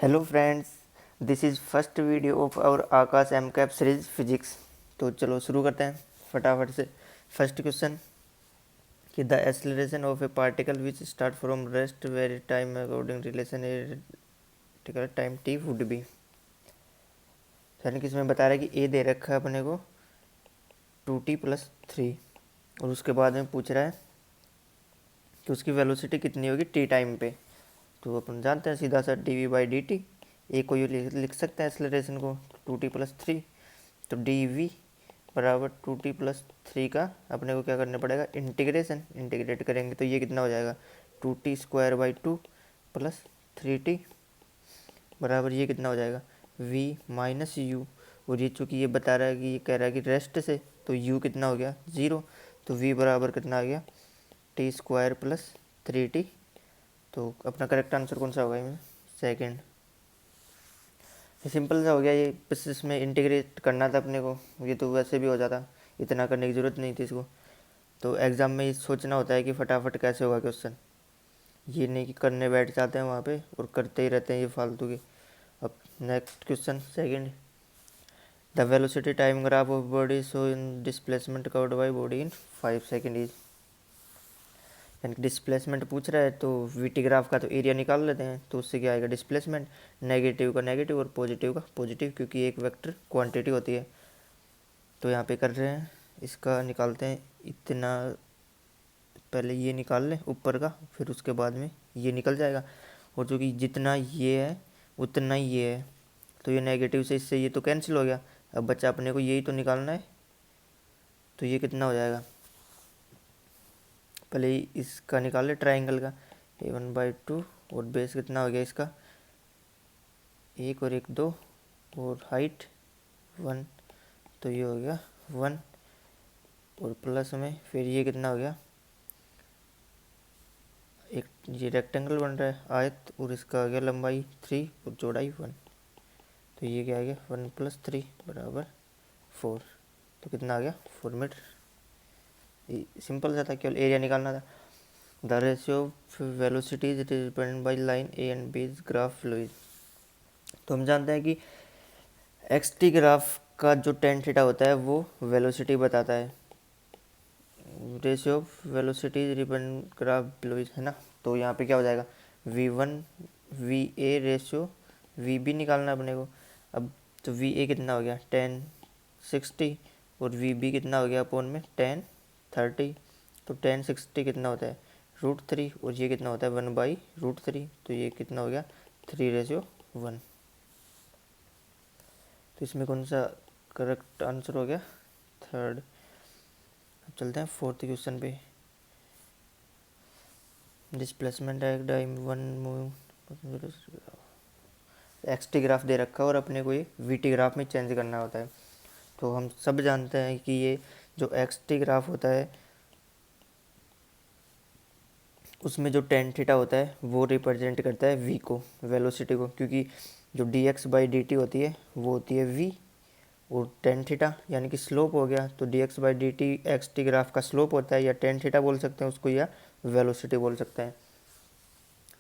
Hello friends, this is first video of our Aakash M cap series physics. तो चलो शुरू करते हैं फटाफट से। फर्स्ट क्वेश्चन कि the acceleration of a particle which start from rest very time according relation a time t would be. यानी कि इसमें बता रहा है कि ए दे रखा है अपने को 2t+3 और उसके बाद में पूछ रहा है कि उसकी वेलोसिटी कितनी होगी टी टाइम पे। तो अपन जानते हैं सीधा सा dv/dt। ए को ये लिख सकते हैं एक्सेलरेशन को 2t+3। तो dv बराबर 2t+3 का अपने को क्या करना पड़ेगा, इंटीग्रेट करेंगे तो ये कितना हो जाएगा 2t² प्लस 3t बराबर ये कितना हो जाएगा v-u। और ये चूँकि ये बता रहा है कि ये कह रहा है कि रेस्ट से, तो u कितना हो गया 0। तो v बराबर कितना आ गया t² प्लस 3t। तो अपना करेक्ट आंसर कौन सा होगा इसमें, सेकेंड। ये सिंपल सा हो गया। ये बस इसमें इंटीग्रेट करना था अपने को, ये तो वैसे भी हो जाता, इतना करने की ज़रूरत नहीं थी इसको। तो एग्ज़ाम में ये सोचना होता है कि फटाफट कैसे होगा क्वेश्चन, ये नहीं कि करने बैठ जाते हैं वहाँ पे और करते ही रहते हैं ये फालतू के। अब next question second, the velocity time graph of body so in displacement covered by body in 5 second is. यानी कि डिस्प्लेसमेंट पूछ रहा है तो वीटी ग्राफ का तो एरिया निकाल लेते हैं। तो उससे क्या आएगा डिस्प्लेसमेंट, नेगेटिव का नेगेटिव और पॉजिटिव का पॉजिटिव, क्योंकि एक वेक्टर क्वांटिटी होती है। तो यहाँ पे कर रहे हैं, इसका निकालते हैं। इतना पहले ये निकाल लें ऊपर का, फिर उसके बाद में ये निकल जाएगा। और जो कि जितना ये है उतना ही ये है, तो ये नेगेटिव से इससे ये तो कैंसिल हो गया। अब बच्चा अपने को यही तो निकालना है। तो ये कितना हो जाएगा, पहले ही इसका निकाल ले ट्राइंगल का, a1/2 और बेस कितना हो गया इसका 1 और 1 2 और हाइट 1। तो ये हो गया 1 और प्लस में फिर ये कितना हो गया, एक ये रेक्टेंगल बन रहा है आयत, और इसका आ गया लंबाई 3 और चौड़ाई 1। तो ये क्या आ गया 1 + 3 बराबर 4। तो कितना आ गया 4 मीटर। सिंपल सा था, केवल एरिया निकालना था। The ratio of velocities it is dependent by line A and B graph लुइस। तो हम जानते हैं कि एक्स टी ग्राफ का जो टेन थीटा होता है वो वेलोसिटी बताता है। Ratio of velocities dependent graph लुइस है ना। तो यहाँ पे क्या हो जाएगा v1 va रेशियो vb निकालना अपने को। अब तो va कितना हो गया 1060 और vb कितना हो गया अपॉन में 1030। तो 1060 कितना होता है √3 और ये कितना होता है 1/√3। तो ये कितना हो गया 3:1। तो इसमें कौन सा करेक्ट आंसर हो गया, थर्ड। अब चलते हैं फोर्थ क्वेश्चन पे। Displacement time 1 x t graph दे रखा है और अपने को ये वी टी ग्राफ में चेंज करना होता है। तो हम सब जानते हैं कि ये जो एक्स टी ग्राफ होता है उसमें जो टेन थीटा होता है वो रिप्रेजेंट करता है वी को, वेलोसिटी को, क्योंकि जो dx/dt होती है वो होती है v और टेन थीटा यानी कि स्लोप हो गया। तो dx/dt एक्स टी ग्राफ का स्लोप होता है, या टेन थीटा बोल सकते हैं उसको, या वेलोसिटी बोल सकते हैं।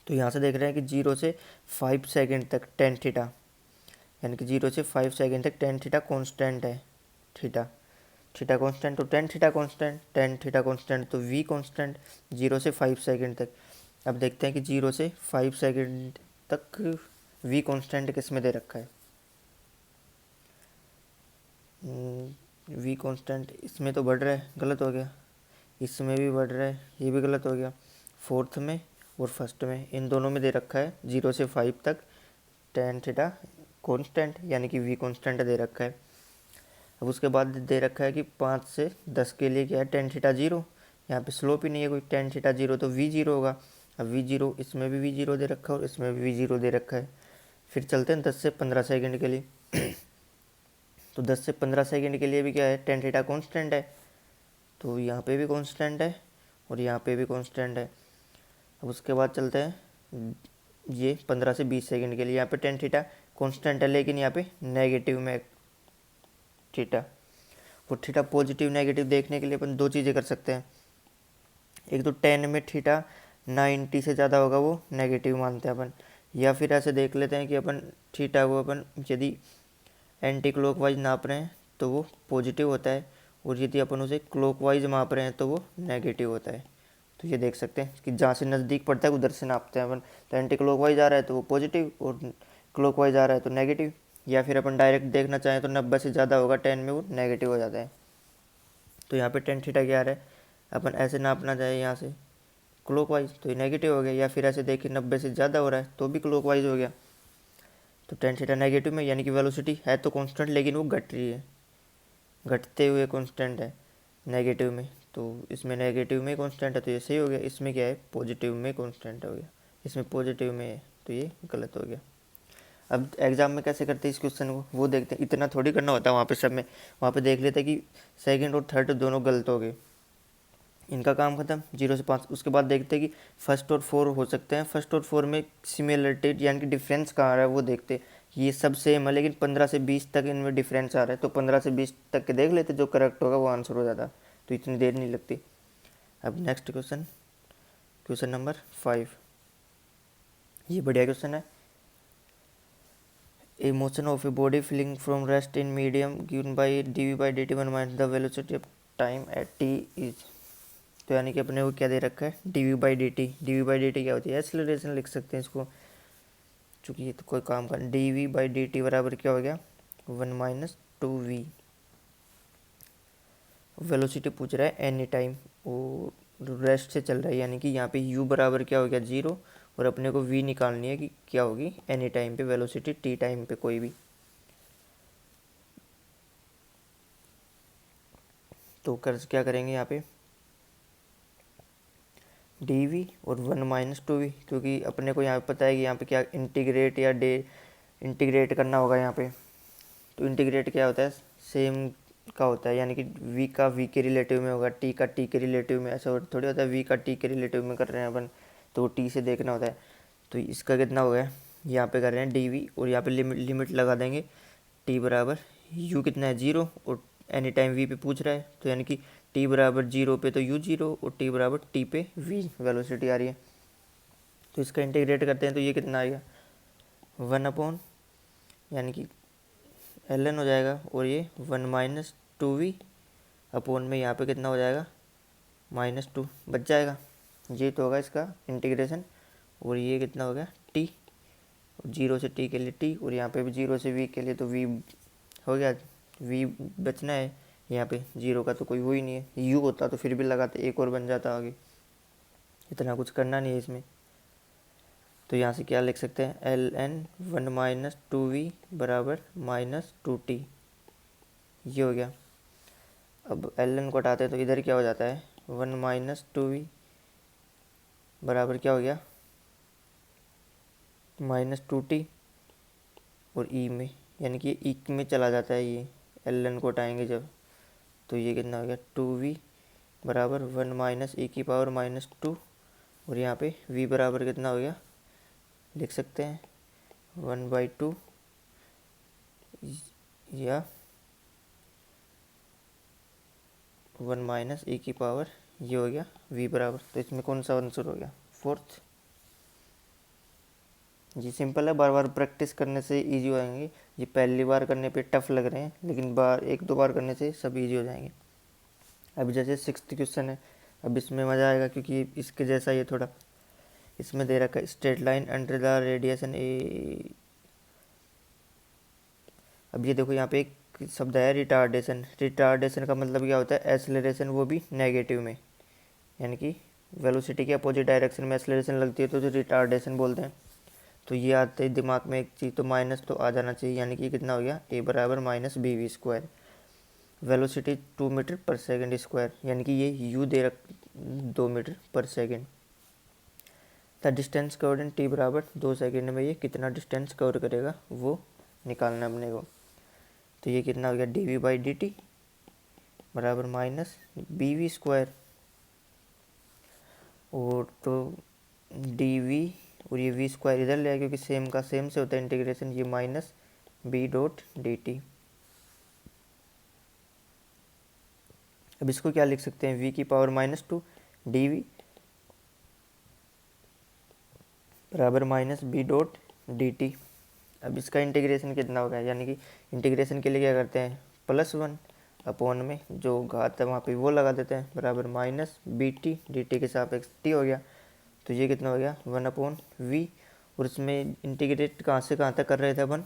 तो यहाँ से देख रहे हैं कि 0 से 5 सेकेंड तक टेन थीटा, यानी कि 0 से 5 सेकेंड तक टेन थीटा कॉन्स्टेंट है। थीटा थीटा कॉन्स्टेंट तो tan theta constant, tan theta constant तो वी कॉन्स्टेंट 0 से 5 सेकेंड तक। अब देखते हैं कि 0 से 5 सेकेंड तक वी कॉन्स्टेंट किस में दे रखा है। वी कॉन्स्टेंट इसमें तो बढ़ रहा है, गलत हो गया। इसमें भी बढ़ रहा है, ये भी गलत हो गया। फोर्थ में और फर्स्ट में, इन दोनों में दे रखा है 0 से 5 तक टेन थीटा कॉन्स्टेंट, यानी कि वी कॉन्स्टेंट दे रखा है। अब उसके बाद दे रखा है कि 5 से 10 के लिए क्या है टेन थीटा 0। यहाँ पे स्लोप ही नहीं है कोई, टेन थीटा 0 तो वी 0 होगा। अब वी 0 इसमें भी वी 0 दे रखा है और इसमें भी वी 0 दे रखा है। फिर चलते हैं 10 से 15 सेकेंड के लिए। तो 10 से 15 सेकेंड के लिए भी क्या है टेन थीटा कॉन्स्टेंट है, तो यहाँ पे भी कॉन्स्टेंट है और यहाँ पे भी कॉन्स्टेंट है। अब उसके बाद चलते हैं ये 15 से 20 सेकेंड के लिए, यहाँ पे टेन थीटा कॉन्स्टेंट है लेकिन यहाँ पे नेगेटिव में थीटा। वो थीटा पॉजिटिव नेगेटिव देखने के लिए अपन दो चीज़ें कर सकते हैं। एक तो 10 में थीटा 90 से ज़्यादा होगा वो नेगेटिव मानते हैं अपन, या फिर ऐसे देख लेते हैं कि अपन थीटा को अपन यदि एंटी क्लॉकवाइज नाप रहे हैं तो वो पॉजिटिव होता है, और यदि अपन उसे क्लॉकवाइज माप रहे हैं तो वो नेगेटिव होता है। तो ये देख सकते हैं कि जहाँ से नज़दीक पड़ता है उधर से नापते हैं अपन। तो एंटी क्लॉकवाइज आ रहा है तो वो पॉजिटिव, और क्लॉकवाइज आ रहा है तो नेगेटिव। या फिर अपन डायरेक्ट देखना चाहें तो 90 से ज़्यादा होगा 10 में, वो नेगेटिव हो जाता है। तो यहाँ पे टेन थीटा क्या आ रहा है, अपन ऐसे नापना चाहे यहाँ से क्लॉकवाइज तो ये नेगेटिव हो गया, या फिर ऐसे देखिए 90 से ज़्यादा हो रहा है तो भी क्लॉकवाइज हो गया। तो टेन थीटा नेगेटिव में, यानी कि वेलोसिटी है तो कांस्टेंट लेकिन वो घट रही है, घटते हुए कांस्टेंट है नेगेटिव में। तो इसमें नेगेटिव में कांस्टेंट है तो ये सही हो गया, इसमें क्या है पॉजिटिव में कांस्टेंट हो गया, इसमें पॉजिटिव में है तो ये गलत हो गया। अब एग्जाम में कैसे करते हैं इस क्वेश्चन को वो देखते हैं, इतना थोड़ी करना होता है वहाँ पे सब में। वहाँ पे देख लेते हैं कि सेकंड और थर्ड दोनों गलत हो गए, इनका काम खत्म 0 से 5। उसके बाद देखते हैं कि फर्स्ट और फोर हो सकते हैं, फर्स्ट और फोर में सिमिलरिटी यानी कि डिफरेंस कहाँ आ रहा है वो देखते हैं। ये सब सेम है लेकिन 15 से 20 तक इनमें डिफरेंस आ रहा है, तो 15 से 20 तक के देख लेते, जो करेक्ट होगा वो आंसर हो जाता, तो इतनी देर नहीं लगती। अब नेक्स्ट क्वेश्चन, क्वेश्चन नंबर 5, ये बढ़िया क्वेश्चन है। A motion of a body fleeing from rest in medium given by dv by dt 1 minus the velocity of time at t is। तो यानी कि अपने को क्या दे रखा है dv by dt, dv by dt क्या होती है एक्सेलरेशन लिख सकते हैं इसको, चूँकि ये तो कोई काम का dv by dt बराबर क्या हो गया 1 माइनस 2v। वेलोसिटी पूछ रहा है एनी टाइम, वो रेस्ट से चल रहा है, यानी कि यहाँ पे u बराबर क्या हो गया 0, और अपने को v निकालनी है कि क्या होगी एनी टाइम पे वेलोसिटी, t टाइम पे कोई भी। तो कर क्या करेंगे यहाँ पे डी और 1 माइनस 2v, क्योंकि अपने को यहाँ पे पता है कि यहाँ पे क्या इंटीग्रेट या डे इंटीग्रेट करना होगा यहाँ पे। तो इंटीग्रेट क्या होता है सेम का होता है, यानी कि v का v के रिलेटिव में होगा, t का t के रिलेटिव में, ऐसा थोड़ी होता है v का t के रिलेटिव में कर रहे हैं अपन, तो t से देखना होता है। तो इसका कितना हो गया, यहाँ पे कर रहे हैं डी और यहाँ पे लिमिट लगा देंगे t बराबर u कितना है 0, और एनी टाइम v पे पूछ रहा है, तो यानी कि t बराबर 0 पे तो u 0 और t बराबर t पे v वेलोसिटी आ रही है। तो इसका इंटीग्रेट करते हैं तो ये कितना आएगा 1 अपॉन, यानी कि ln हो जाएगा, और ये 1 माइनस 2v अपॉन में यहाँ पे कितना हो जाएगा -2 बच जाएगा। ये तो होगा इसका इंटीग्रेशन, और ये कितना हो गया t, 0 से t के लिए t, और यहाँ पे भी 0 से v के लिए तो v हो गया, v बचना है। यहाँ पे 0 का तो कोई वो ही नहीं है, u होता तो फिर भी लगाते एक और बन जाता आगे, इतना कुछ करना नहीं है इसमें। तो यहाँ से क्या लिख सकते हैं ln 1 माइनस 2v बराबर -2t, ये हो गया। अब ln को हटाते हैं तो इधर क्या हो जाता है 1 माइनस 2v बराबर क्या हो गया -2t, और ई में, यानी कि ई में चला जाता है ये, ln को हटाएंगे जब, तो ये कितना हो गया 2v बराबर 1 माइनस e की पावर -2, और यहाँ पे v बराबर कितना हो गया लिख सकते हैं 1/2, या 1 माइनस e की पावर, ये हो गया v बराबर। तो इसमें कौन सा आंसर हो गया फोर्थ। जी सिंपल है, बार बार प्रैक्टिस करने से इजी हो जाएंगे, ये पहली बार करने पे टफ लग रहे हैं लेकिन बार 1-2 बार करने से सब इजी हो जाएंगे। अब जैसे 6th क्वेश्चन है, अब इसमें मज़ा आएगा क्योंकि इसके जैसा ये थोड़ा, इसमें दे रखा है straight line under the radiation A. अब ये देखो यहाँ पे एक शब्द है रिटार्डेशन, रिटार्डेशन का मतलब क्या होता है एक्सेलरेशन, वो भी नेगेटिव में, यानी कि वेलोसिटी के अपोजिट डायरेक्शन में एक्सेलरेशन लगती है तो रिटार्डेशन बोलते हैं। तो ये आते ही दिमाग में एक चीज़ तो माइनस तो आ जाना चाहिए, यानी कि कितना हो गया a बराबर -bv², velocity 2 metre per second square, यानी कि ये u दे रख 2 metre per second. The distance covered in t बराबर 2 सेकेंड में ये कितना डिस्टेंस कवर करेगा वो निकालना है अपने को। तो ये कितना हो गया dv/dt बराबर -bv², और तो dv और ये v² इधर ले आया क्योंकि सेम का सेम से होता है इंटीग्रेशन, ये -b.dt। अब इसको क्या लिख सकते हैं v की पावर -2 dv, बराबर minus b dot d t. अब इसका इंटीग्रेशन कितना होगा, यानी कि इंटीग्रेशन के लिए क्या करते हैं, +1 अपॉन में जो घात है वहाँ पे वो लगा देते हैं, बराबर minus b t d t के सापेक्ष टी हो गया। तो ये कितना हो गया 1/v। और इसमें इंटीग्रेट कहाँ से कहाँ तक कर रहे थे अपन,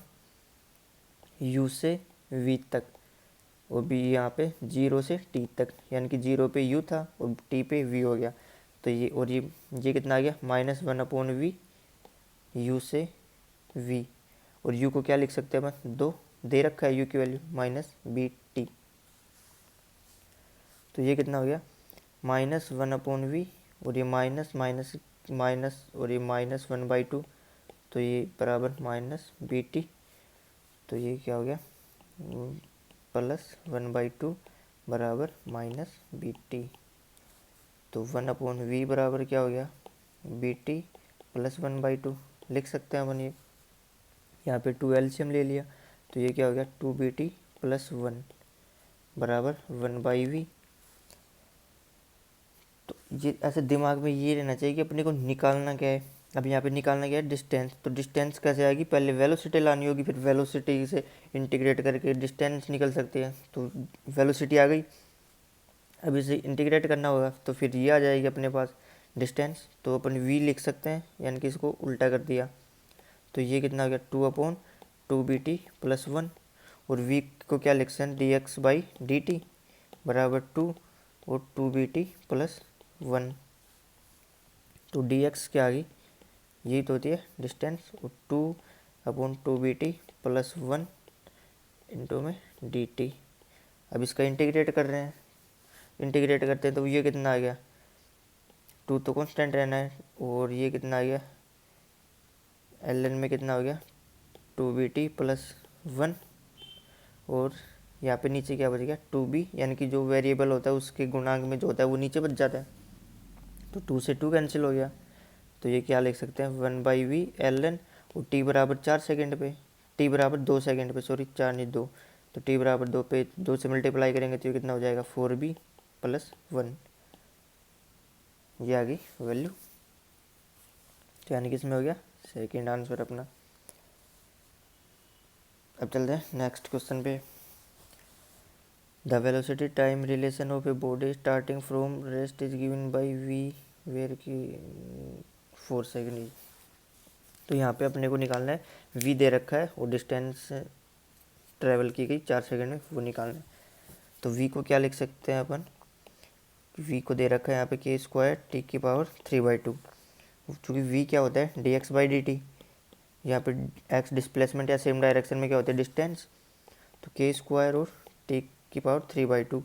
u से v तक, और b यहाँ पे 0 से t तक, यानी कि 0 पे u था और t पे v हो गया। तो ये और ये कितना आ गया -1/v u से v। और u को क्या लिख सकते हैं अपन, 2 दे रखा है u की वैल्यू -bt। तो ये कितना हो गया -1/v, और ये माइनस माइनस माइनस और ये -1/2, तो ये बराबर -bt। तो ये क्या हो गया +1/2 बराबर -bt। तो 1/v बराबर क्या हो गया bt +1/2 लिख सकते हैं अपन। ये यहाँ पे 2 एलसीएम ले लिया, तो ये क्या हो गया 2bt +1 बराबर 1/v। तो ये ऐसे दिमाग में ये रहना चाहिए कि अपने को निकालना क्या है। अब यहाँ पे निकालना क्या है, डिस्टेंस। तो डिस्टेंस कैसे आएगी, पहले वेलोसिटी लानी होगी, फिर वेलोसिटी से इंटीग्रेट करके डिस्टेंस निकल सकती है। तो वेलोसिटी आ गई, अब इसे इंटीग्रेट करना होगा, तो फिर ये आ जाएगी अपने पास डिस्टेंस। तो अपन v लिख सकते हैं, यानी कि इसको उल्टा कर दिया। तो ये कितना हो गया 2/2bt +1, और v को क्या लिख सकते हैं dx/dt बराबर 2 और 2bt +1। तो dx क्या आ गई, यही तो होती है डिस्टेंस, और 2/2bt +1 इंटू में dt। अब इसका इंटीग्रेट कर रहे हैं, इंटीग्रेट करते हैं तो ये कितना आ गया 2 तो कांस्टेंट रहना है, और ये कितना आ गया ln में कितना हो गया 2bt +1, और यहाँ पे नीचे क्या बच गया 2b, यानी कि जो वेरिएबल होता है उसके गुणांक में जो होता है वो नीचे बच जाता है। तो 2 से 2 कैंसिल हो गया, तो ये क्या लिख सकते हैं 1/v ln, और t बराबर 4 सेकेंड पे, t बराबर 2 सेकेंड पे, सॉरी 4 नहीं 2, तो t बराबर 2 पे 2 से मल्टीप्लाई करेंगे तो ये कितना हो जाएगा 4b +1। ये आ गई वैल्यू, तो यानी कि इसमें हो गया सेकेंड आंसर अपना। अब चलते हैं नेक्स्ट क्वेश्चन पे। The velocity time relation of a body starting from rest is given by v where की 4 सेकेंड। तो यहाँ पे अपने को निकालना है, v दे रखा है और डिस्टेंस ट्रेवल की गई 4 सेकेंड में, वो निकालना है। तो v को क्या लिख सकते हैं अपन, v को दे रखा है यहाँ पे k² t⁵3/2। चूँकि v क्या होता है dx/dt, यहाँ पे x डिस्प्लेसमेंट या सेम डायरेक्शन में क्या होता है डिस्टेंस, तो k² और t⁵3/2।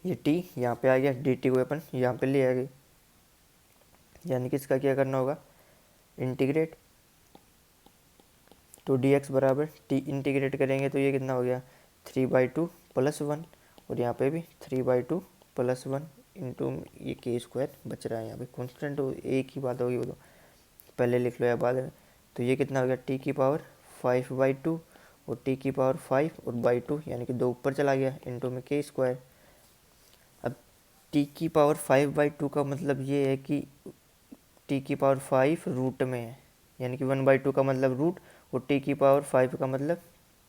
ये t यहाँ पे आ गया, dt को अपन यहाँ पे ले आ गए, यानी कि इसका क्या करना होगा इंटीग्रेट। तो dx बराबर t इंटीग्रेट करेंगे तो ये कितना हो गया 3/2 +1, और यहाँ पे भी 3/2 +1 इंटू ये k² बच रहा है, यहाँ पे कॉन्स्टेंट एक ही बात होगी, वो तो पहले लिख लो या बाद में। तो ये कितना हो गया t⁵5/2 और t⁵5 और /2, यानी कि 2 ऊपर चला गया इंटू में k²। अब t⁵5/2 का मतलब ये है कि t⁵5 रूट में है, यानी कि 1/2 का मतलब रूट, और t⁵5 का मतलब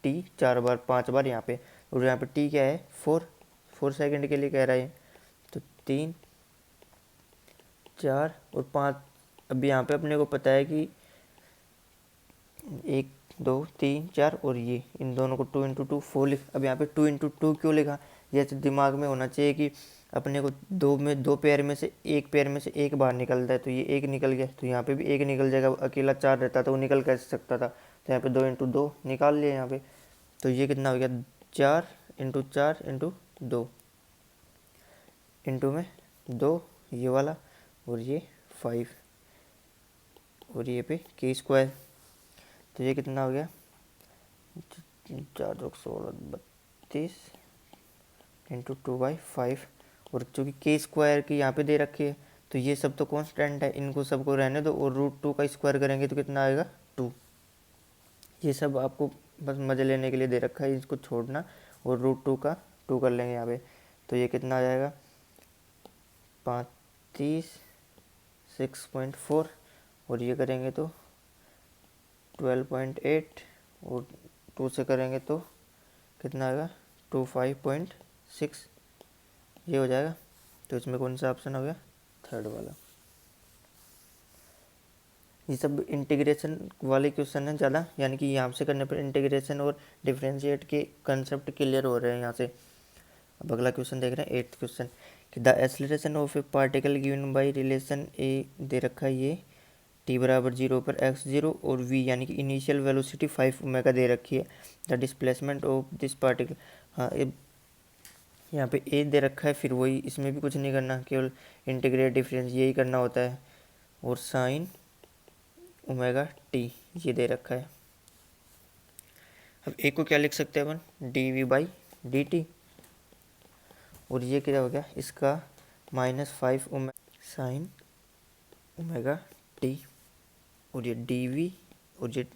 t 4 बार 5 बार यहाँ पे, और यहाँ पे t क्या है 4 सेकंड के लिए कह रहा है, तो 3 4 और 5। अब यहाँ पे अपने को पता है कि 1 2 3 4 और ये इन दोनों को 2 × 2 4 लिख। अब यहाँ पे 2 × 2 क्यों लिखा, ये दिमाग में होना चाहिए कि अपने को दो पेयर में से एक पेयर में से एक बाहर निकलता है, तो ये एक निकल गया, तो यहाँ पे भी एक निकल जाएगा। अकेला 4 रहता तो वो निकल कैसे सकता था, तो यहाँ पे 2 × 2 निकाल लिया यहाँ पे। तो ये कितना हो गया 4 × 4 × 2 इंटू में 2 ये वाला, और ये 5 और ये पे k²। तो ये कितना हो गया 4 × 16 32 इंटू 2/5, और चूँकि k² की यहाँ पे दे रखी है तो ये सब तो कांस्टेंट है, इनको सबको रहने दो, और √2 का स्क्वायर करेंगे तो कितना आएगा 2। ये सब आपको बस मज़े लेने के लिए दे रखा है, इसको छोड़ना, और √2 का 2 कर लेंगे यहाँ पे। तो ये कितना आ जाएगा 5 36.4 और ये करेंगे तो 12.8 और 2 से करेंगे तो कितना आएगा 25.6, ये हो जाएगा। तो इसमें कौन सा ऑप्शन हो गया, थर्ड वाला। ये सब इंटीग्रेशन वाले क्वेश्चन हैं ज़्यादा, यानी कि यहाँ से करने पर इंटीग्रेशन और डिफरेंशिएट के कंसेप्ट क्लियर हो रहे हैं यहाँ से। अब अगला क्वेश्चन देख रहे हैं 8th क्वेश्चन कि the acceleration of a particle given by relation a दे रखा है ये t बराबर 0 पर x0 और v यानी कि इनिशियल वेलोसिटी 5 ओमेगा दे रखी है। The displacement of this particle, हाँ यहाँ पे a दे रखा है, फिर वही इसमें भी कुछ नहीं करना, केवल इंटीग्रेट डिफरेंस यही करना होता है, और साइन ओमेगा टी ये दे रखा है। अब a को क्या लिख सकते हैं अपन, dv/dt, और ये क्या हो गया इसका -5 साइन ओमेगा टी, और ये डी और ये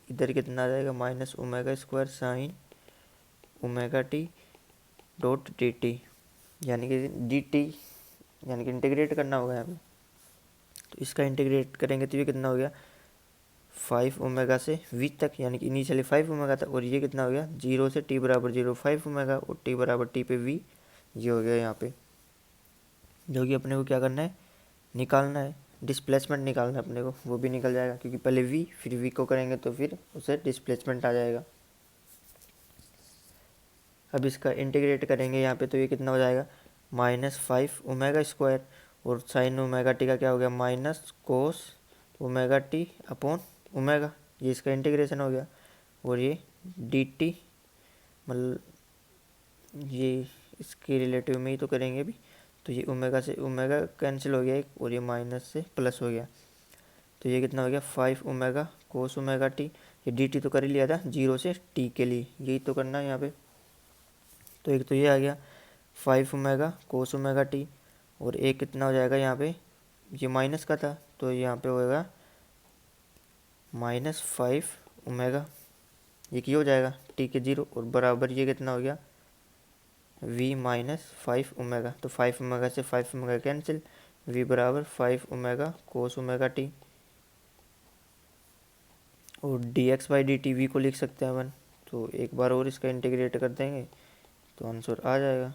इधर कितना आ जाएगा -ओमेगा² sine omega t dot d t, यानी कि डी टी यानी कि इंटीग्रेट करना होगा यहाँ पे। तो इसका इंटीग्रेट करेंगे तो ये कितना हो गया 5 ओमेगा से v तक, यानी कि इनिशियली 5 ओमेगा था, और ये कितना हो गया 0 से t बराबर 0 5 ओमेगा और t बराबर t पे v, ये हो गया यहाँ पे। जो कि अपने को क्या करना है, निकालना है, डिस्प्लेसमेंट निकालना है अपने को, वो भी निकल जाएगा क्योंकि पहले v फिर v को करेंगे तो फिर उसे डिस्प्लेसमेंट आ जाएगा। अब इसका इंटीग्रेट करेंगे यहाँ पे तो ये कितना हो जाएगा -5 ओमेगा² और साइन ओमेगा टी का क्या हो गया minus cos omega T upon omega, ये इसका इंटीग्रेशन हो गया। और ये डी टी मतलब ये इसके रिलेटिव में ही तो करेंगे अभी, तो ये ओमेगा से ओमेगा कैंसिल हो गया एक, और ये माइनस से प्लस हो गया, तो ये कितना हो गया 5 ओमेगा कोस ओमेगा टी, ये डी टी तो कर ही लिया था 0 से टी के लिए, यही तो करना है यहाँ पे। तो एक तो ये आ गया 5 ओमेगा कोस ओमेगा टी, और एक कितना हो जाएगा यहाँ पे, ये माइनस का था तो यहाँ पे होएगा -5 ओमेगा, ये क्या हो जाएगा टी के 0, और बराबर ये कितना हो गया v -5 ओमेगा, तो 5 ओमेगा से 5 ओमेगा कैंसिल, v बराबर 5 ओमेगा कोस ओमेगा टी, और dx/dt v को लिख सकते हैं अपन, तो एक बार और इसका इंटीग्रेट कर देंगे तो आंसर आ जाएगा।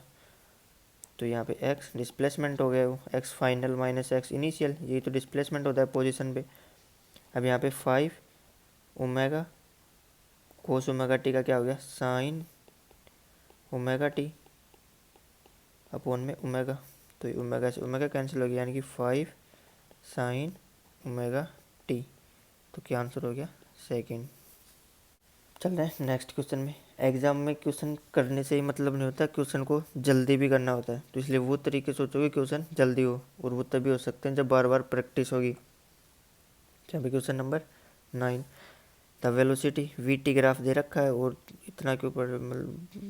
तो यहाँ पे x डिस्प्लेसमेंट हो गया, वो x final minus x initial, यही तो डिस्प्लेसमेंट होता है पोजीशन पे। अब यहाँ पे 5 ओमेगा कोस ओमेगा टी का क्या हो गया साइन ओमेगा टी अपॉन में ओमेगा, तो ओमेगा से ओमेगा कैंसिल हो गया, यानी कि 5 साइन ओमेगा टी, तो क्या आंसर हो गया सेकंड। चल रहे हैं नेक्स्ट क्वेश्चन में। एग्जाम में क्वेश्चन करने से ही मतलब नहीं होता, क्वेश्चन को जल्दी भी करना होता है, तो इसलिए वो तरीके सोचोगे क्वेश्चन जल्दी हो, और वो तभी हो सकते हैं जब बार बार प्रैक्टिस होगी। यहाँ पे question number 9, the velocity v t graph दे रखा है, और इतना के ऊपर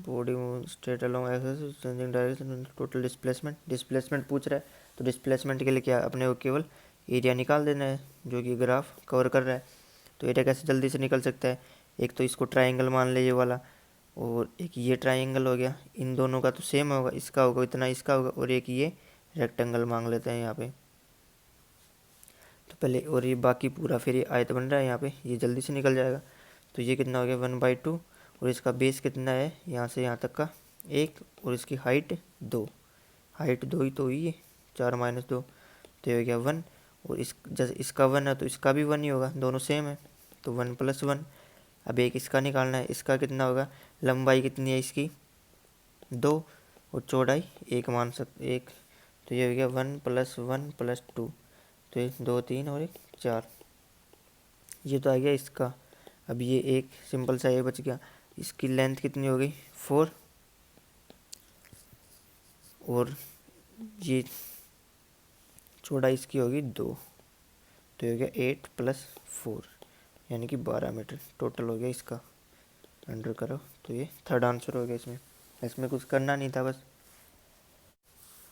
body straight along axis changing direction total displacement पूछ रहा है। तो डिस्प्लेसमेंट के लिए क्या अपने को केवल एरिया निकाल देना है जो कि ग्राफ कवर कर रहा है। तो एरिया कैसे जल्दी से निकल सकता है, एक तो इसको ट्राइंगल मान लीजिए वाला, और एक ये ट्राइंगल हो गया, इन दोनों का तो सेम होगा, इसका होगा इतना इसका होगा, और एक ये रेक्टेंगल मांग लेते हैं यहाँ पे। तो पहले और ये बाकी पूरा फिर ये आयत बन रहा है यहाँ पे, ये जल्दी से निकल जाएगा। तो ये कितना हो गया 1/2, और इसका बेस कितना है यहाँ से यहाँ तक का 1, और इसकी हाइट 2, हाइट 2 ही तो हुई है 4 - 2, तो ये हो गया 1, और इस जैसे इसका 1 है तो इसका भी 1 ही होगा, दोनों सेम है, तो 1 + 1। अब एक इसका निकालना है, इसका कितना होगा, लंबाई कितनी है इसकी 2, और चौड़ाई 1 मान सकते 1, तो ये हो गया 1 + 1 + 2, तो ये 2 3 और 1 4, ये तो आ गया इसका। अब ये एक सिंपल सा ये बच गया, इसकी लेंथ कितनी हो गई 4, और ये चौड़ाई इसकी होगी 2, तो ये हो गया 8 + 4 यानी कि 12 मीटर टोटल हो गया इसका। अंडर करो, तो ये थर्ड आंसर हो गया इसमें, इसमें कुछ करना नहीं था बस।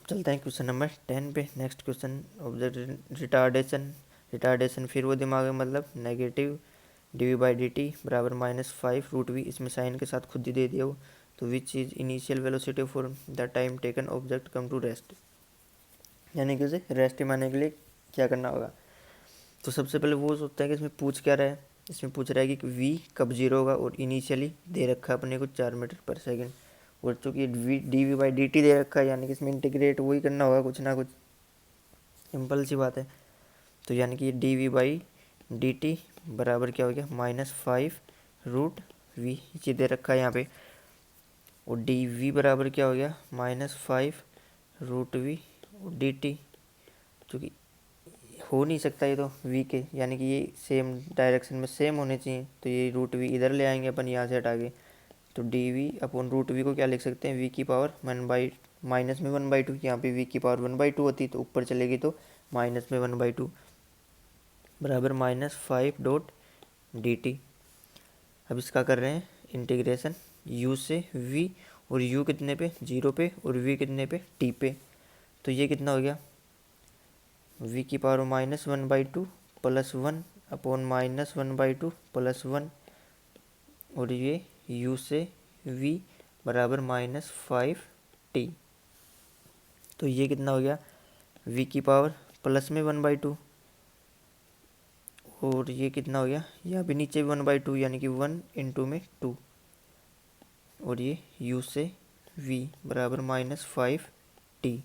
चलते हैं क्वेश्चन नंबर 10 पे। नेक्स्ट क्वेश्चन ऑब्जेक्ट रिटार्डेशन फिर वो दिमाग में मतलब नेगेटिव dv/dt बराबर -5 √v, इसमें साइन के साथ खुद ही दे दिया वो। तो which is initial velocity for the time taken object come to rest, यानी कि उसे रेस्ट में आने के लिए क्या करना होगा। तो सबसे पहले वो सोचता है कि इसमें पूछ क्या रहा है, इसमें पूछ रहा है कि v कब जीरो होगा, और इनिशियली दे रखा है अपने को 4 मीटर पर सेकेंड, और चूँकि d v by d t दे रखा है, यानी कि इसमें इंटीग्रेट वही करना होगा कुछ ना कुछ, सिंपल सी बात है। तो यानी कि ये d v by d t बराबर क्या हो गया, -5√v, ये दे रखा है यहाँ पे, और डी वी बराबर क्या हो गया, -5√v और डी टी, चूँकि हो नहीं सकता ये तो v के, यानी कि ये सेम डायरेक्शन में सेम होने चाहिए, तो ये √v इधर ले आएंगे अपन यहाँ से हटा के, तो डी वी अपॉन √v को क्या लिख सकते हैं, v की पावर 1/, माइनस में 1/2, यहाँ पे v की पावर 1/2 होती तो ऊपर चलेगी तो माइनस में 1/2 बराबर -5 dt। अब इसका कर रहे हैं इंटीग्रेशन u से v, और u कितने पे, 0 पे, और v कितने पे, t पे, तो ये कितना हो गया, v की पावर -1/2 प्लस 1 अपॉन -1/2 प्लस 1, और ये u से v बराबर -5t, तो ये कितना हो गया, v की पावर प्लस में 1/2, और ये कितना हो गया, यहाँ भी नीचे 1/2, यानी कि 1 इंटू में 2, और ये u से v बराबर -5t।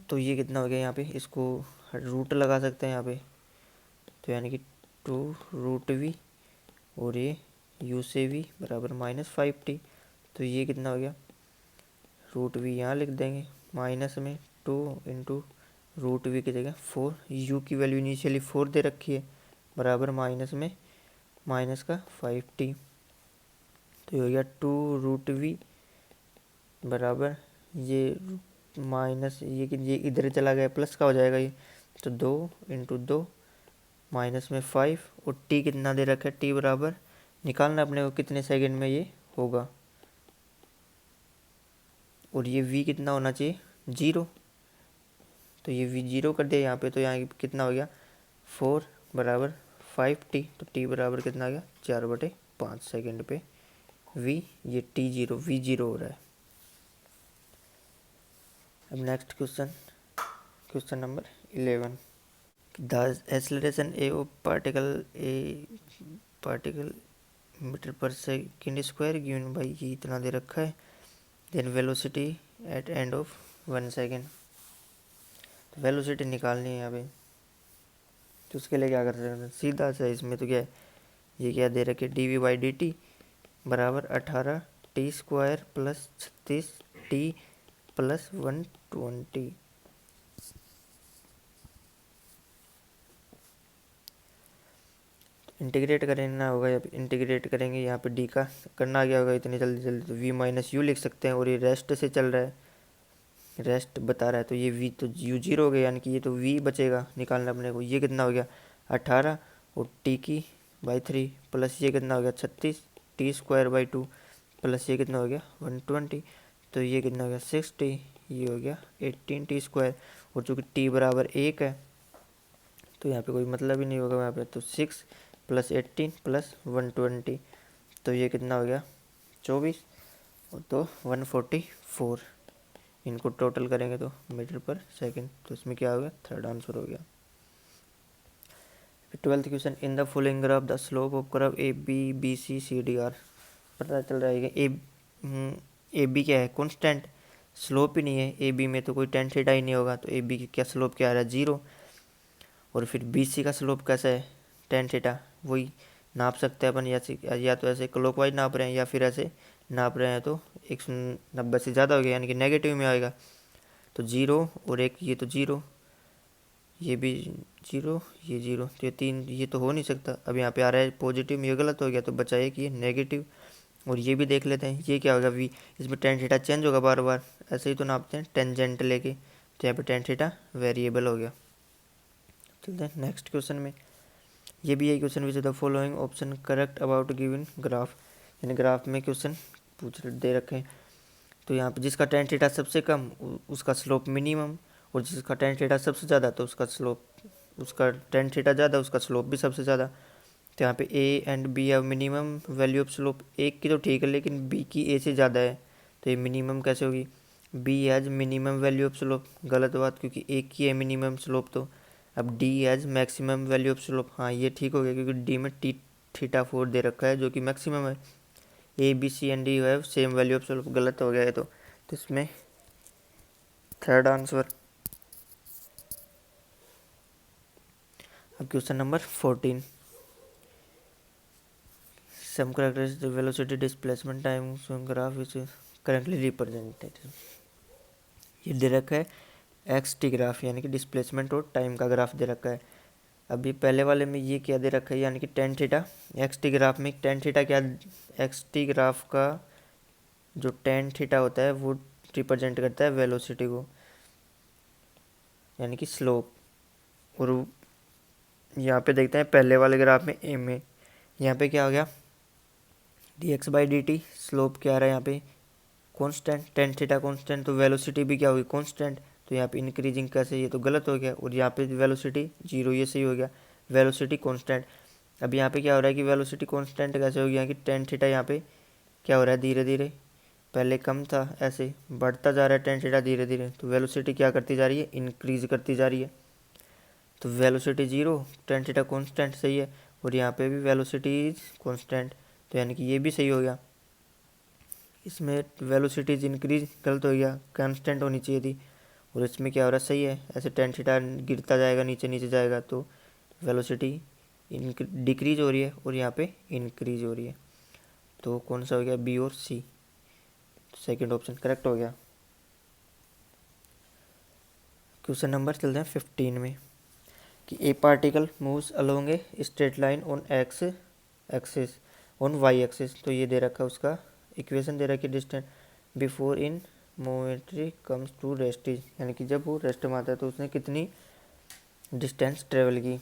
तो ये कितना हो गया, यहाँ पे इसको रूट लगा सकते हैं यहाँ पे, तो यानी कि 2√v, और ये u से v बराबर -5t, तो ये कितना हो गया, √v यहाँ लिख देंगे, माइनस में 2 इंटू √v की जगह 4, u की वैल्यू इनिशियली 4 दे रखी है, बराबर माइनस में माइनस का 5t, तो ये हो गया 2√v बराबर ये माइनस ये इधर चला गया, प्लस का हो जाएगा ये, तो 2 इंटू 2 माइनस में 5, और t कितना दे रखा है, t बराबर निकालना अपने को कितने सेकंड में ये होगा, और ये v कितना होना चाहिए, 0, तो ये v 0 कर दिया यहाँ पे, तो यहाँ कितना हो गया 4 बराबर 5t, तो t बराबर कितना आ गया 4/5 सेकंड पे v, ये t0 v0 हो रहा है। अब next question number 11, the acceleration a of particle metre per second square given by, ये इतना दे रखा है, then velocity at end of 1 second, तो वेलोसिटी निकालनी है यहाँ पे, तो उसके लिए क्या कर सकते हैं, सीधा सा इसमें तो क्या है, ये क्या दे रखे, d v by d t बराबर 18t² plus 36t plus 120, integrate करना होगा, या इंटीग्रेट करेंगे यहाँ पे डी का करना क्या होगा इतनी जल्दी जल्दी, तो v माइनस यू लिख सकते हैं, और ये रेस्ट से चल रहा है, रेस्ट बता रहा है, तो ये v तो u 0 हो गया, यानी कि ये तो v बचेगा निकालना अपने को, ये कितना हो गया 18 और t की बाई 3 प्लस ये कितना हो गया 36t² बाई 2 प्लस ये कितना हो गया 120, तो ये कितना हो गया 60, ये हो गया 18t², और चूँकि t बराबर 1 है तो यहाँ पे कोई मतलब ही नहीं होगा यहाँ पे, तो 6 प्लस 18 प्लस 120, तो ये कितना हो गया 24, और तो 144, इनको टोटल करेंगे तो मीटर पर सेकंड, तो इसमें क्या हो गया, थर्ड आंसर हो गया। 12th question, in the following graph the slope of curve A B B C C D are, पता चल रहा है ए बी क्या है, कॉन्स्टेंट, स्लोप ही नहीं है, ए बी में तो कोई टेन थीटा ही नहीं होगा, तो ए बी की क्या स्लोप क्या आ रहा है 0, और फिर बी सी का स्लोप कैसा है टेन थीटा, वही नाप सकते हैं अपन, या तो ऐसे क्लॉकवाइज नाप रहे हैं या फिर ऐसे नाप रहे हैं, तो 190 से ज़्यादा हो गया, यानी कि नेगेटिव में आएगा, तो 0 और एक ये तो 0, ये भी 0, ये 0, तो ये 3, ये तो हो नहीं सकता, अब यहाँ पे आ रहा है पॉजिटिव में, ये गलत हो गया, तो बचा है कि ये नेगेटिव, और ये भी देख लेते हैं ये क्या होगा वी, इसमें टेन थीटा चेंज होगा बार बार, ऐसे ही तो नापते हैं टेंजेंट लेके, तो यहाँ पे टेन थीटा वेरिएबल हो गया। चलते हैं नेक्स्ट क्वेश्चन में, ये भी है question, which the following option correct about given graph, यानी ग्राफ में क्वेश्चन दे रखे हैं, तो यहाँ पे जिसका टेन थीटा सबसे कम उसका स्लोप मिनिमम, और जिसका टेन थीटा सबसे ज़्यादा तो उसका स्लोप, उसका टेन थीटा ज़्यादा उसका स्लोप भी सबसे ज़्यादा, तो यहाँ पे A and B have minimum value of slope, एक की तो ठीक है लेकिन बी की ए से ज़्यादा है, तो ये मिनिमम कैसे होगी, B has minimum value of slope, गलत बात क्योंकि एक की है मिनिमम स्लोप। तो अब D has maximum value of slope, हाँ ये ठीक हो गया क्योंकि डी में थीटा 4 दे रखा है जो कि मैक्सिमम है। A B C and D have same value of slope, गलत हो गया है। तो इसमें थर्ड आंसर। अब question number 14, some characteristic velocity displacement time graph is currently represented. ये दे रखा है एक्स टी ग्राफ यानी कि डिस्प्लेसमेंट और टाइम का ग्राफ दे रखा है। अभी पहले वाले में ये क्या दे रखा है यानी कि tan theta, x t graph में टेन थीटा क्या, एक्स टी ग्राफ का जो टेन थीटा होता है वो रिप्रेजेंट करता है वेलोसिटी को यानी कि स्लोप। और यहाँ पे देखते हैं पहले वाले ग्राफ में ए में यहाँ पे क्या हो गया, D x by d T, slope क्या आ रहा है यहाँ पे कॉन्स्टेंट, टेन थीटा कॉन्स्टेंट, तो वेलोसिटी भी क्या होगी कॉन्स्टेंट, तो यहाँ पे इंक्रीजिंग कैसे, ये तो गलत हो गया। और यहाँ पे वेलोसिटी जीरो, ये सही हो गया, वेलोसिटी कॉन्स्टेंट। अब यहाँ पे क्या हो रहा है कि वेलोसिटी कॉन्स्टेंट कैसे हो गया कि टेन थीटा यहाँ पे क्या हो रहा है धीरे धीरे, पहले कम था ऐसे बढ़ता जा रहा है टेन थीटा धीरे धीरे, तो वेलोसिटी क्या करती जा रही है, इंक्रीज करती जा रही है। तो velocity zero, tan theta constant सही है, और यहाँ पे भी वेलोसिटी कॉन्स्टेंट, तो यानी कि ये भी सही हो गया। इसमें वेलोसिटी इंक्रीज गलत हो गया, कांस्टेंट होनी चाहिए थी। और इसमें क्या हो रहा है सही है, ऐसे टेन थीटा गिरता जाएगा नीचे नीचे जाएगा तो वेलोसिटी डिक्रीज हो रही है और यहाँ पे इंक्रीज हो रही है। तो कौन सा हो गया, बी और सी, सेकंड ऑप्शन करेक्ट हो गया। क्वेश्चन नंबर चलते हैं 15 में कि a particle moves along a straight line on x axis on y axis, तो ये दे रखा है उसका इक्वेशन दे रखी है distance before in momentary comes to rest is, यानी कि जब वो रेस्ट में आता है तो उसने कितनी डिस्टेंस ट्रेवल की।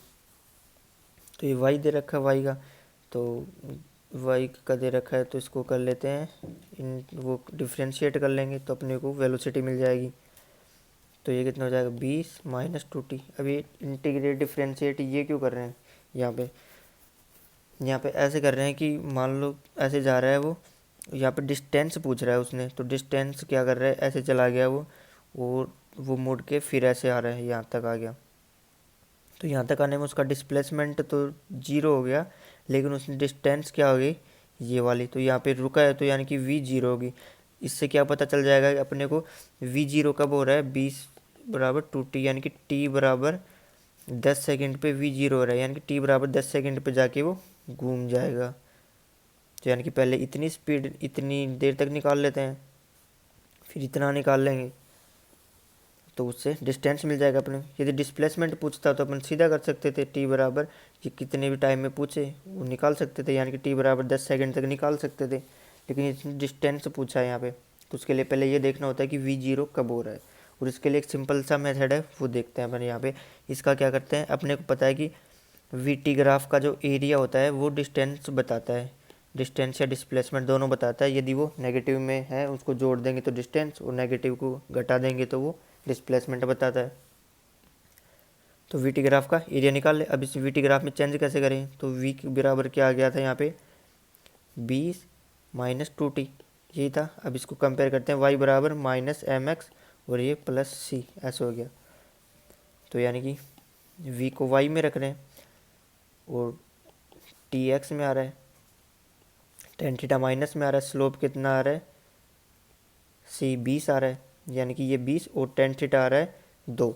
तो ये वाई दे रखा है वाई का, तो वाई का दे रखा है तो इसको कर लेते हैं इन, वो डिफ्रेंशिएट कर लेंगे तो अपने को वेलोसिटी मिल जाएगी। तो ये कितना हो जाएगा 20 माइनस 2t। अभी इंटीग्रेट डिफ्रेंशिएट ये क्यों कर रहे हैं यहाँ पे ऐसे कर रहे हैं कि मान लो ऐसे जा रहा है वो, यहाँ पे डिस्टेंस पूछ रहा है उसने, तो डिस्टेंस क्या कर रहा है ऐसे चला गया वो, और वो मुड़ के फिर ऐसे आ रहा है यहाँ तक आ गया। तो यहाँ तक आने में उसका डिस्प्लेसमेंट तो जीरो हो गया, लेकिन उसने डिस्टेंस क्या हो गई ये वाली, तो यहाँ पे रुका है तो यानी कि v जीरो होगी। इससे क्या पता चल जाएगा कि अपने को v जीरो कब हो रहा है 20 बराबर 2t, यानी कि t बराबर 10 सेकंड पे v जीरो हो रहा है, यानी कि t बराबर 10 सेकंड पे जाके वो घूम जाएगा। तो यानी कि पहले इतनी स्पीड इतनी देर तक निकाल लेते हैं, फिर इतना निकाल लेंगे तो उससे डिस्टेंस मिल जाएगा अपने। यदि डिस्प्लेसमेंट पूछता तो अपन सीधा कर सकते थे, टी बराबर कि कितने भी टाइम में पूछे वो निकाल सकते थे, यानी कि टी बराबर 10 सेकंड तक निकाल सकते थे। लेकिन इसने डिस्टेंस पूछा है यहाँ पे, तो उसके लिए पहले ये देखना होता है कि वी जीरो कब हो रहा है, और इसके लिए एक सिंपल सा मेथड है वो देखते हैं अपन यहाँ पे। इसका क्या करते हैं, अपने को पता है कि वी टी ग्राफ का जो एरिया होता है वो डिस्टेंस बताता है, डिस्टेंस या डिस्प्लेसमेंट दोनों बताता है। यदि वो नेगेटिव में है उसको जोड़ देंगे तो डिस्टेंस, और नेगेटिव को घटा देंगे तो वो डिस्प्लेसमेंट बताता है। तो वी टी ग्राफ का एरिया निकाल ले। अब इस वी टी ग्राफ में चेंज कैसे करें, तो वी के बराबर क्या आ गया था यहाँ पे 20 माइनस 2t यही था। अब इसको कंपेयर करते हैं, y बराबर माइनस एम एक्स और ये प्लस सी ऐसे हो गया। तो यानी कि v को y में रख रहे हैं और टी एक्स में आ रहा है, टेन थीटा माइनस में आ रहा है, स्लोप कितना आ रहा है सी 20 आ रहा है, यानी कि ये 20 और टेन थीटा आ रहा है 2।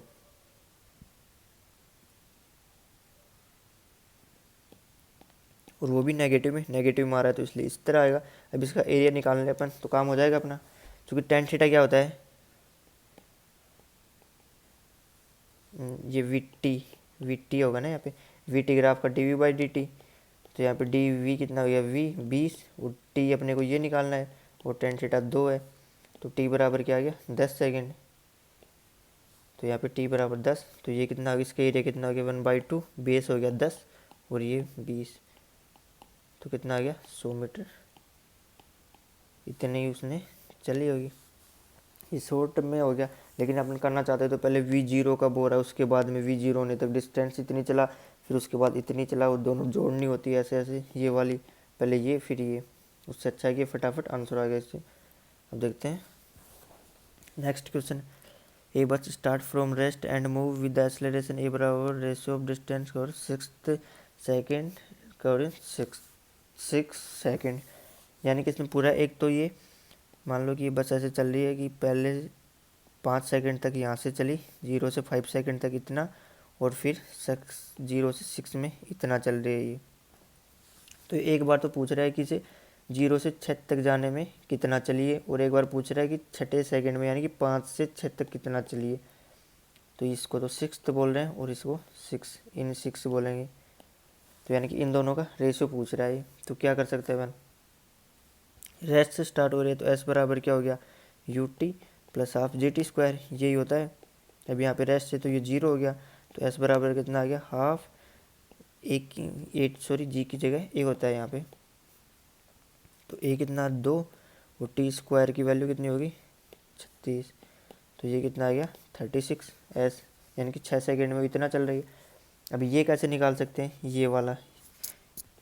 और वो भी नेगेटिव में आ रहा है तो इसलिए इस तरह आएगा। अब इसका एरिया निकालने अपन तो काम हो जाएगा अपना, क्योंकि टेन थीटा क्या होता है ये वी टी होगा ना यहाँ पे, वी टी ग्राफ का d v by d t, तो यहाँ पे डी वी कितना हो गया वी 20 और टी अपने को ये निकालना है और टेन थीटा 2 है, तो टी बराबर क्या आ गया 10 सेकेंड। तो यहाँ पे टी बराबर 10, तो ये कितना हो गया, इसका एरिया कितना हो गया 1/2, बेस हो गया 10 और ये 20, तो कितना आ गया 100 मीटर। इतने ही उसने चली होगी, ये शॉर्ट में हो गया। लेकिन अपन करना चाहते हैं तो पहले वी जीरो कब हो रहा है उसके बाद में वी जीरो होने तक डिस्टेंस इतनी चला, फिर उसके बाद इतनी चला, वो दोनों जोड़नी होती है ऐसे ऐसे, ये वाली पहले ये फिर ये। उससे अच्छा है कि फटाफट आंसर आ गया इससे। अब देखते हैं next question. A bus start from rest and move with the acceleration a बराबर ratio of distance cover 6 second cover 6 second. यानी कि इसमें पूरा एक तो ये मान लो कि ये बस ऐसे चल रही है कि पहले 5 सेकंड तक यहाँ से चली, 0 से 5 सेकंड तक इतना, और फिर 0 से 6 में इतना चल रही है ये। तो एक बार तो पूछ रहा है कि इसे 0 से 6 तक जाने में कितना चलिए, और एक बार पूछ रहा है कि छठे सेकंड में यानी कि 5 से 6 तक कितना चलिए। तो इसको तो 6 बोल रहे हैं और इसको 6, इन 6 बोलेंगे। तो यानी कि इन दोनों का रेशियो पूछ रहा है। तो क्या कर सकते हैं अपन, रेस्ट से स्टार्ट हो रही है तो एस बराबर क्या हो गया, U T plus half G T square, यही होता है। अब यहाँ पे रेस्ट है तो ये 0 हो गया, तो एस बराबर कितना आ गया, हाफ जी की जगह ए होता है यहाँ पे, तो ए कितना 2, और टी स्क्वायर की वैल्यू कितनी होगी 36, तो ये कितना आ गया 36 एस, यानी कि 6 सेकेंड में इतना चल रही है। अब ये कैसे निकाल सकते हैं, ये वाला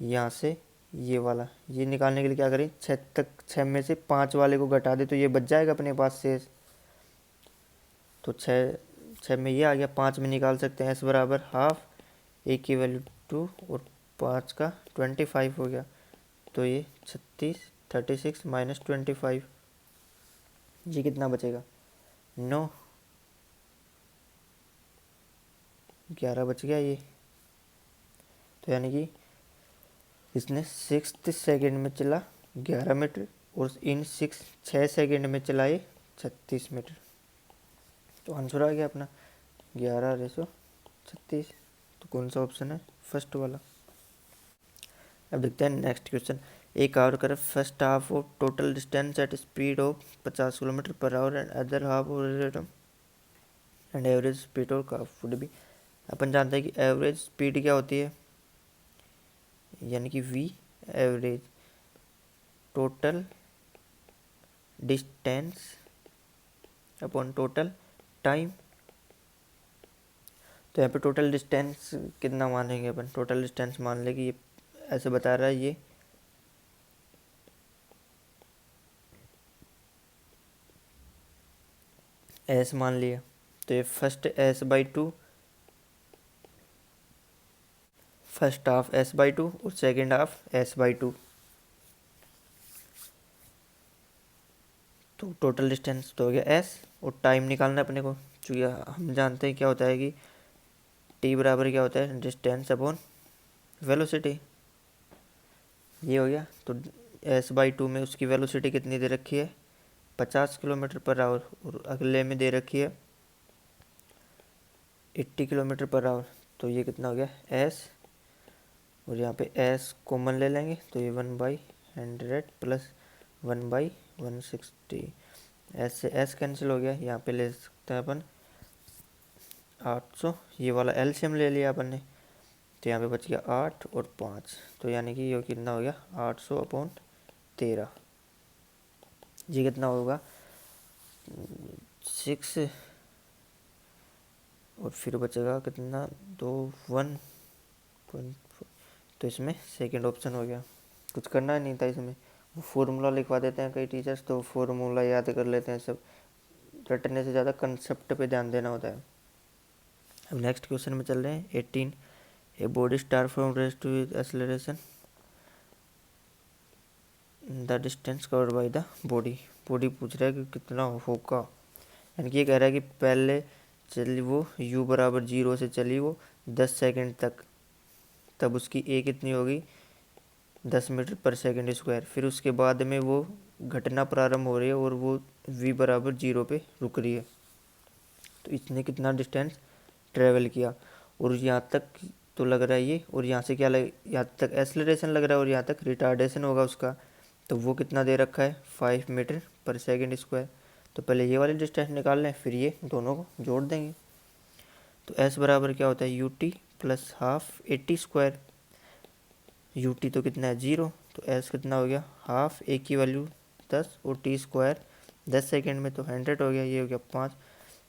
यहाँ से ये वाला, ये निकालने के लिए क्या करें, 6 में से 5 वाले को घटा दे तो ये बच जाएगा अपने पास से। तो 6 में ये आ गया, 5 में निकाल सकते हैं एस बराबर हाफ, ए की वैल्यू 2 और 5 का 25 हो गया। तो ये 36 माइनस 25, ये कितना बचेगा 9, 11 बच गया ये। तो यानी कि इसने 6 सेकेंड में चला 11 मीटर, और इन 6 सेकेंड में चलाए 36 मीटर। तो आंसर आ गया अपना 11/36। तो कौन सा ऑप्शन है, फर्स्ट वाला। अब देखते हैं नेक्स्ट क्वेश्चन। एक कार कर first half of total distance at speed of 50 kilometre per hour and other half and average speed और काफ वुड बी। अपन जानते हैं कि एवरेज स्पीड क्या होती है, यानी कि v average total distance upon total time. तो यहाँ पे टोटल डिस्टेंस कितना मानेंगे अपन, टोटल डिस्टेंस मान ले कि ये ऐसे बता रहा है, ये एस मान लिया, तो ये first S/2, first half S/2 और सेकेंड हाफ S/2। तो टोटल डिस्टेंस तो हो गया S, और टाइम निकालना है अपने को, क्योंकि हम जानते हैं क्या होता है कि T बराबर क्या होता है, डिस्टेंस अपॉन वेलोसिटी, ये हो गया। तो S/2 में उसकी वेलोसिटी कितनी दे रखी है 50 किलोमीटर पर आवर, और अगले में दे रखी है 80 किलोमीटर पर आवर। तो ये कितना हो गया S, और यहाँ पे S कॉमन ले लेंगे तो ये 1/100 प्लस 1/160, S से S कैंसिल हो गया। यहाँ पे ले सकते हैं अपन 800, ये वाला एलसीएम ले लिया अपन ने, तो यहाँ पे बच गया 8 और 5, तो यानी कि ये कितना हो गया 800/13। ये कितना होगा 6, और फिर बचेगा कितना 2 1.4। तो इसमें सेकंड ऑप्शन हो गया। कुछ करना नहीं था इसमें, वो फॉर्मूला लिखवा देते हैं कई टीचर्स, तो फॉर्मूला याद कर लेते हैं सब, रटने से ज़्यादा कंसेप्ट पे ध्यान देना होता है। अब नेक्स्ट क्वेश्चन में चल रहे हैं 18। A body start from rest with acceleration the distance covered by the body. Body पूछ रहा है कि कितना होगा, यानी कि ये कह रहा है कि पहले चली वो u बराबर 0 से चली वो 10 सेकंड तक, तब उसकी ए कितनी होगी 10 मीटर पर सेकंड स्क्वायर। फिर उसके बाद में वो घटना प्रारंभ हो रही है और वो v बराबर 0 पे रुक रही है। तो इसने कितना डिस्टेंस ट्रेवल किया, और यहाँ तक तो लग रहा है ये, और यहाँ से क्या लग, यहाँ तक एक्सेलरेशन लग रहा है और यहाँ तक रिटार्डेशन होगा उसका। तो वो कितना दे रखा है 5 मीटर पर सेकंड स्क्वायर। तो पहले ये वाली डिस्टेंस निकाल लें, फिर ये दोनों को जोड़ देंगे। तो S बराबर क्या होता है U T plus half 80 square, U T तो कितना है 0, तो S कितना हो गया हाफ, ए की वैल्यू 10 और टी स्क्वायर 10 सेकेंड में तो 100 हो गया, ये हो गया 5,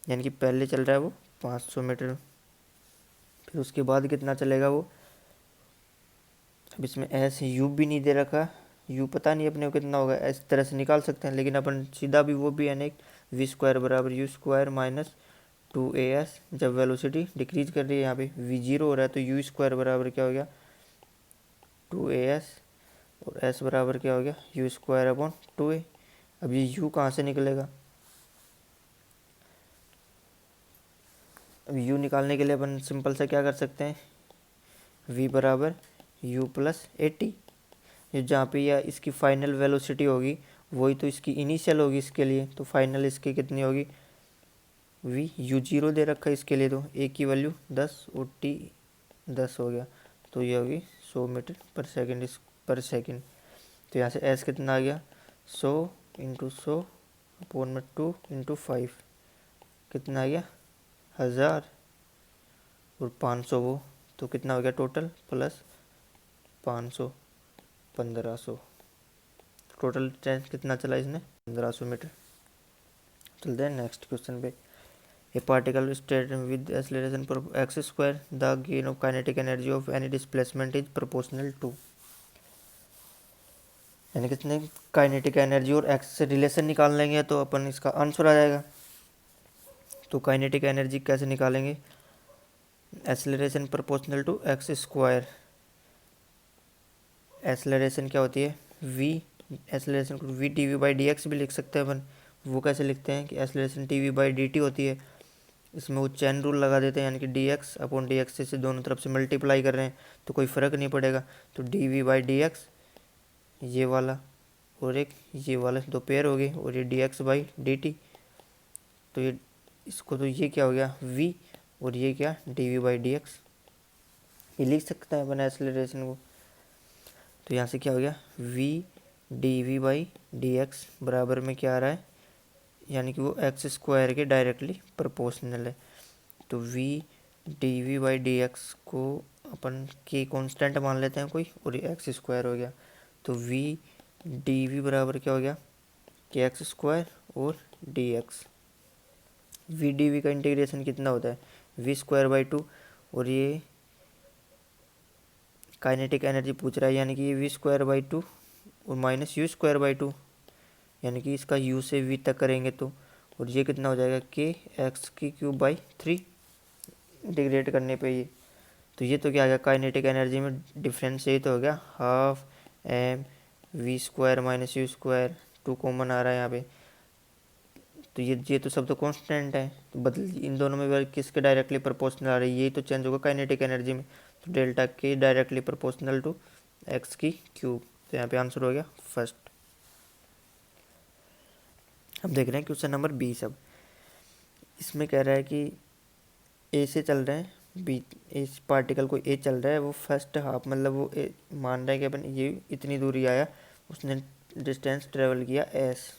यानी कि पहले चल रहा है वो 500 मीटर। फिर उसके बाद कितना चलेगा वो अब इसमें एस यू भी नहीं दे रखा, यू पता नहीं अपने को कितना होगा, इस तरह से निकाल सकते हैं, लेकिन अपन सीधा भी वो भी है ना, वी स्क्वायर बराबर यू स्क्वायर माइनस 2as। जब वेलोसिटी डिक्रीज कर रही है यहाँ पे वी जीरो हो रहा है तो यू स्क्वायर बराबर क्या हो गया 2as, और s बराबर क्या हो गया यू स्क्वायर अपॉन 2a। अब ये u कहाँ से निकलेगा, अब u निकालने के लिए अपन सिंपल से क्या कर सकते हैं, v बराबर u प्लस 80, ये जहाँ पे या इसकी फाइनल वेलोसिटी होगी वही तो इसकी इनिशियल होगी इसके लिए, तो फाइनल इसकी कितनी होगी v u जीरो दे रखा है इसके लिए, तो a की वैल्यू 10 और t 10 हो गया, तो ये होगी 100 मीटर पर सेकेंड पर सेकेंड। तो यहाँ से s कितना आ गया 100 इंटू 100 अपॉन में 2 इंटू 5 कितना आ गया 1000 और 500 वो, तो कितना हो गया टोटल प्लस 500 1500, टोटल डिस्टेंस कितना चला इसने 1500 मीटर। चलते हैं नेक्स्ट क्वेश्चन पे। A particle state with acceleration per x square the gain of kinetic energy of any displacement is proportional to, यानी कितने काइनेटिक एनर्जी और एक्स से रिलेशन निकाल लेंगे तो अपन इसका आंसर आ जाएगा। तो काइनेटिक एनर्जी कैसे निकालेंगे, acceleration proportional to x square, acceleration क्या होती है v, एक्सेलरेशन को v d v by d x भी लिख सकते हैं अपन। वो कैसे लिखते हैं कि acceleration T V by d T होती है, इसमें वो चैन रूल लगा देते हैं, यानी कि D x upon D x से दोनों तरफ से मल्टीप्लाई कर रहे हैं तो कोई फ़र्क नहीं पड़ेगा, तो d v by d x ये वाला और एक ये वाला दो पेयर हो गए, और ये D x by d t, तो ये इसको तो ये क्या हो गया v और ये क्या d v by d x, ये लिख सकते हैं अपन एक्सेलरेशन को। तो यहाँ से क्या हो गया v d v by d x बराबर में क्या आ रहा है, यानी कि वो एक्स स्क्वायर के डायरेक्टली प्रोपोर्शनल है। तो v d v by d x को अपन के कांस्टेंट मान लेते हैं कोई, और ये एक्स स्क्वायर हो गया, तो v डी वी बराबर क्या हो गया के एक्स स्क्वायर और d x. V d v का इंटीग्रेशन कितना होता है वी स्क्वायर बाई 2, और ये काइनेटिक एनर्जी पूछ रहा है, यानी कि ये वी स्क्वायर बाई 2 और माइनस यू स्क्वायर बाई 2, यानी कि इसका u से v तक करेंगे तो, और ये कितना हो जाएगा के एक्स की क्यूब बाई 3 इंटीग्रेट करने पे ये, तो ये तो क्या आ गया काइनेटिक एनर्जी में डिफरेंस ये तो हो गया half m v square minus u square, 2 common आ रहा है यहाँ पे, तो ये तो सब तो कांस्टेंट है, तो बदल इन दोनों में किसके डायरेक्टली प्रोपोर्शनल आ रही है, ये तो चेंज होगा काइनेटिक एनर्जी में, तो डेल्टा के डायरेक्टली प्रोपोर्शनल टू एक्स की क्यूब, तो यहाँ पे आंसर हो गया फर्स्ट। हम देख रहे हैं क्वेश्चन नंबर 20। अब इसमें कह रहा है कि ए से चल रहे हैं बी, इस पार्टिकल को ए चल रहा है, वो फर्स्ट हाफ मतलब वो मान रहा है कि अपन ये इतनी दूरी आया, उसने डिस्टेंस ट्रेवल किया एस,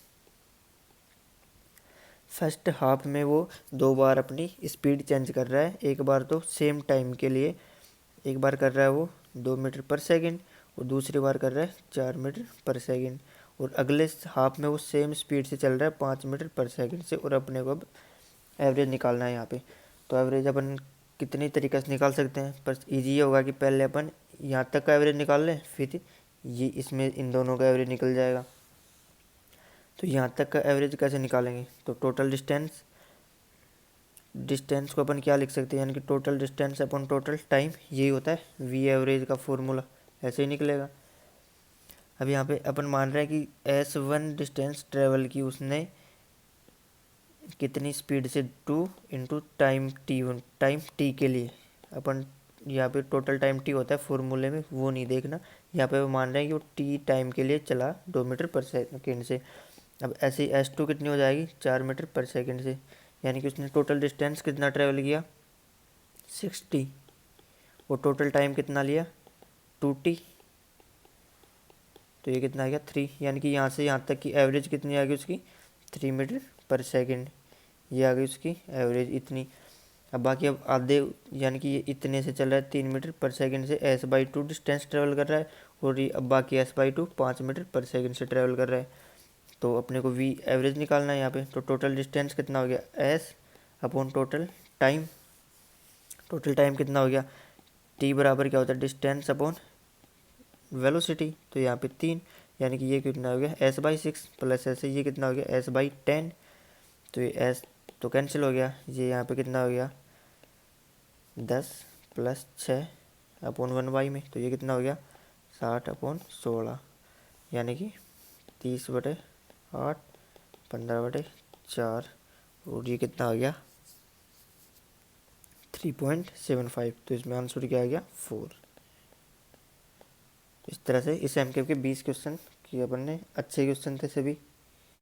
फर्स्ट हाफ में वो 2 बार अपनी स्पीड चेंज कर रहा है, एक बार तो सेम टाइम के लिए, एक बार कर रहा है वो 2 मीटर पर सेकंड और दूसरी बार कर रहा है 4 मीटर पर सेकंड, और अगले हाफ में वो सेम स्पीड से चल रहा है 5 मीटर पर सेकंड से, और अपने को अब एवरेज निकालना है यहाँ पे। तो एवरेज अपन कितनी तरीके से निकाल सकते हैं, पर ईजी ये होगा कि पहले अपन यहाँ तक का एवरेज निकाल लें, फिर ये इसमें इन दोनों का एवरेज निकल जाएगा। तो यहाँ तक का एवरेज कैसे निकालेंगे, तो टोटल डिस्टेंस को अपन क्या लिख सकते हैं, यानी कि टोटल डिस्टेंस अपन टोटल टाइम, यही होता है वी एवरेज का फॉर्मूला, ऐसे ही निकलेगा। अब यहाँ पे अपन मान रहे हैं कि S1 डिस्टेंस ट्रेवल की उसने कितनी स्पीड से 2 इंटू टाइम टी के लिए, अपन यहाँ पे टोटल टाइम टी होता है फॉर्मूले में, वो नहीं देखना, यहाँ पे वो मान रहे हैं कि वो टी टाइम के लिए चला 2 मीटर पर सेकेंड से। अब ऐसे ही S2 कितनी हो जाएगी 4 मीटर पर सेकेंड से, यानी कि उसने टोटल डिस्टेंस कितना ट्रेवल किया 60, और टोटल टाइम कितना लिया 2t, तो ये कितना आ गया 3, यानी कि यहाँ से यहाँ तक की एवरेज कितनी आ गई उसकी 3 मीटर पर सेकेंड, ये आ गई उसकी एवरेज इतनी। अब बाकी अब आधे, यानी कि ये इतने से चल रहा है 3 मीटर पर सेकेंड से S/2 डिस्टेंस ट्रेवल कर रहा है, और ये अब बाकी S/2 5 मीटर पर सेकेंड से ट्रेवल कर रहा है, तो अपने को V एवरेज निकालना है यहाँ पे। तो टोटल डिस्टेंस कितना हो गया S अपॉन टोटल टाइम कितना हो गया, T बराबर क्या होता है डिस्टेंस अपॉन वेलोसिटी, तो यहाँ पे 3, यानी कि ये कितना हो गया s/6 प्लस ऐसे ये कितना हो गया s/10, तो ये s तो कैंसिल हो गया। ये यहाँ पे कितना हो गया 10 प्लस 6/1 में, तो ये कितना हो गया 60/16, यानी कि 30/8 15/4, और ये कितना आ गया 3.75। तो इसमें आंसर क्या आ गया 4। इस तरह से इस एमकेब के 20 क्वेश्चन किए अपन ने, अच्छे क्वेश्चन थे सभी।